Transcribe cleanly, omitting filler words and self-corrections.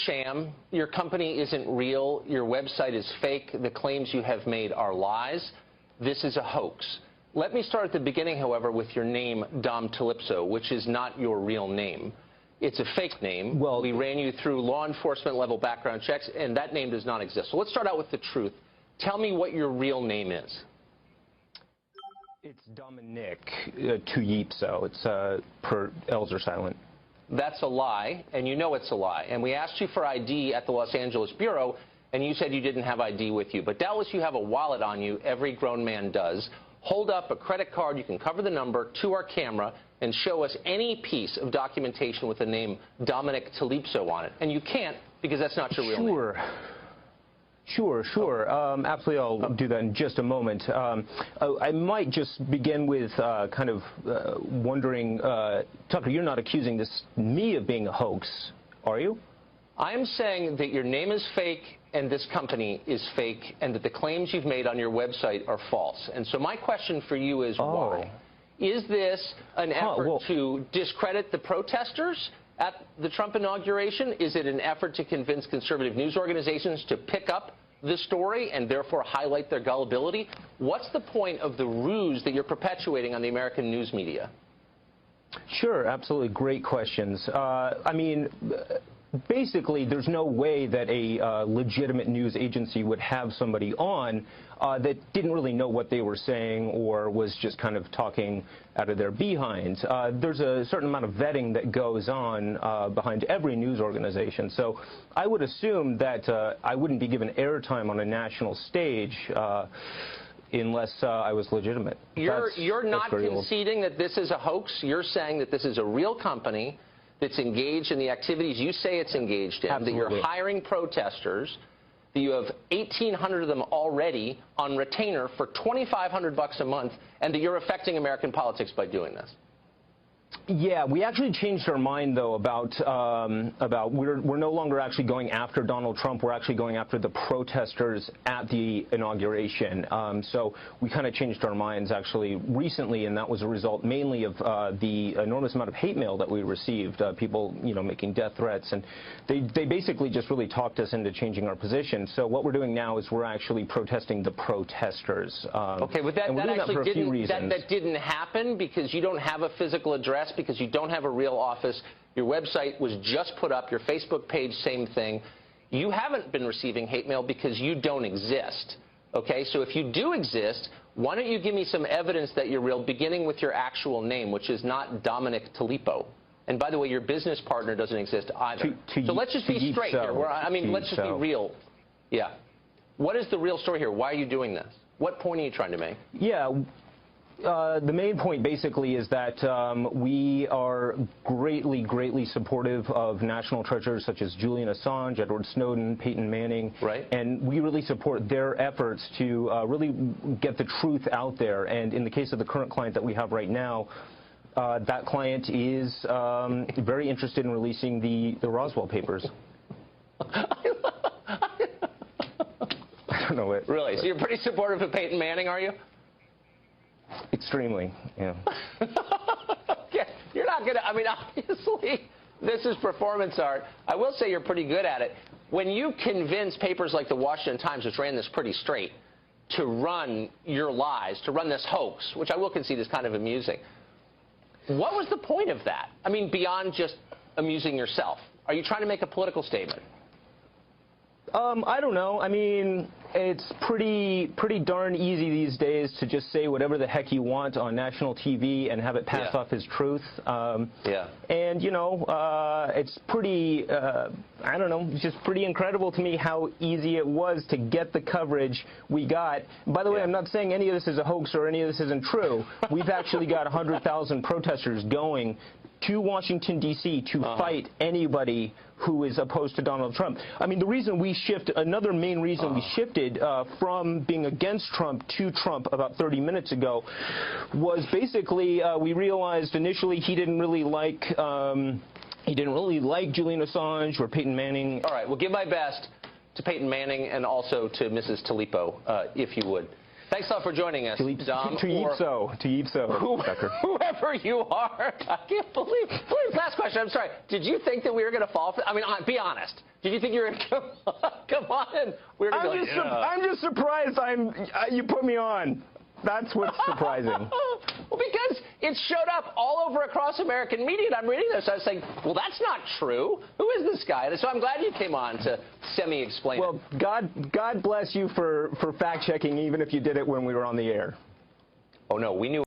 sham. Your company isn't real. Your website is fake. The claims you have made are lies. This is a hoax. Let me start at the beginning, however, with your name, Dom Calypso, which is not your real name. It's a fake name. Well, we ran you through law enforcement level background checks, and that name does not exist. So let's start out with the truth. Tell me what your real name is. It's Dominic Tuyipso. It's per L's are silent. That's a lie, and you know it's a lie. And we asked you for ID at the Los Angeles Bureau, and you said you didn't have ID with you. But doubtless you have a wallet on you. Every grown man does. Hold up a credit card, you can cover the number, to our camera and show us any piece of documentation with the name Dominic Calypso on it. And you can't because that's not your real name. Sure. Absolutely, I'll do that in just a moment. I might just begin with wondering, Tucker, you're not accusing me of being a hoax, are you? I'm saying that your name is fake and this company is fake and that the claims you've made on your website are false. And so my question for you is why? Is this an effort to discredit the protesters at the Trump inauguration? Is it an effort to convince conservative news organizations to pick up the story and therefore highlight their gullibility? What's the point of the ruse that you're perpetuating on the American news media? Sure, absolutely. Great questions. Basically, there's no way that a legitimate news agency would have somebody on that didn't really know what they were saying or was just kind of talking out of their behinds. There's a certain amount of vetting that goes on behind every news organization. So I would assume that I wouldn't be given airtime on a national stage unless I was legitimate. You're not conceding that this is a hoax. You're saying that this is a real company that's engaged in the activities you say it's engaged in, Absolutely. that you're hiring protesters, that you have 1,800 of them already on retainer for $2,500 a month, and that you're affecting American politics by doing this. Yeah, we actually changed our mind, though, about we're no longer actually going after Donald Trump. We're actually going after the protesters at the inauguration. So we kind of changed our minds actually recently, and that was a result mainly of the enormous amount of hate mail that we received, people, making death threats, and they basically just really talked us into changing our position. So what we're doing now is we're actually protesting the protesters. Okay, but that didn't happen because you don't have a physical address, because you don't have a real office. Your website was just put up. Your Facebook page, same thing. You haven't been receiving hate mail because you don't exist. Okay, so if you do exist, why don't you give me some evidence that you're real, beginning with your actual name, which is not Dominic Calypso. And by the way, your business partner doesn't exist either. So let's just be straight here. Let's just be real. Yeah. What is the real story here? Why are you doing this? What point are you trying to make? Yeah. The main point basically is that we are greatly supportive of national treasures such as Julian Assange, Edward Snowden, Peyton Manning, right. And we really support their efforts to really get the truth out there. And in the case of the current client that we have right now, that client is very interested in releasing the Roswell papers. I don't know it. Really? So you're pretty supportive of Peyton Manning, are you? Extremely, yeah. Okay. You're not going to, obviously, this is performance art. I will say you're pretty good at it. When you convince papers like the Washington Times, which ran this pretty straight, to run your lies, to run this hoax, which I will concede is kind of amusing, what was the point of that? Beyond just amusing yourself. Are you trying to make a political statement? I don't know. It's pretty darn easy these days to just say whatever the heck you want on national TV and have it pass off as truth. And, it's pretty, it's just pretty incredible to me how easy it was to get the coverage we got. By the way, I'm not saying any of this is a hoax or any of this isn't true. We've actually got 100,000 protesters going to Washington, D.C. to fight anybody who is opposed to Donald Trump. The reason we another main reason we shifted from being against Trump to Trump about 30 minutes ago was basically we realized initially he didn't really like Julian Assange or Peyton Manning. All right, well, give my best to Peyton Manning and also to Mrs. Calypso, if you would. Thanks a lot for joining us, Dom. To eat so, Tucker. Whoever you are. I can't believe. Last question. I'm sorry. Did you think that we were going to fall? I mean, be honest. Did you think you were going to come on? We were going to I'm just surprised you put me on. That's what's surprising. Well, because it showed up all over across American media, and I'm reading this. I was saying, well, that's not true. Who is this guy? And so I'm glad you came on to semi-explain Well, God bless you for fact-checking, even if you did it when we were on the air. Oh, no, we knew.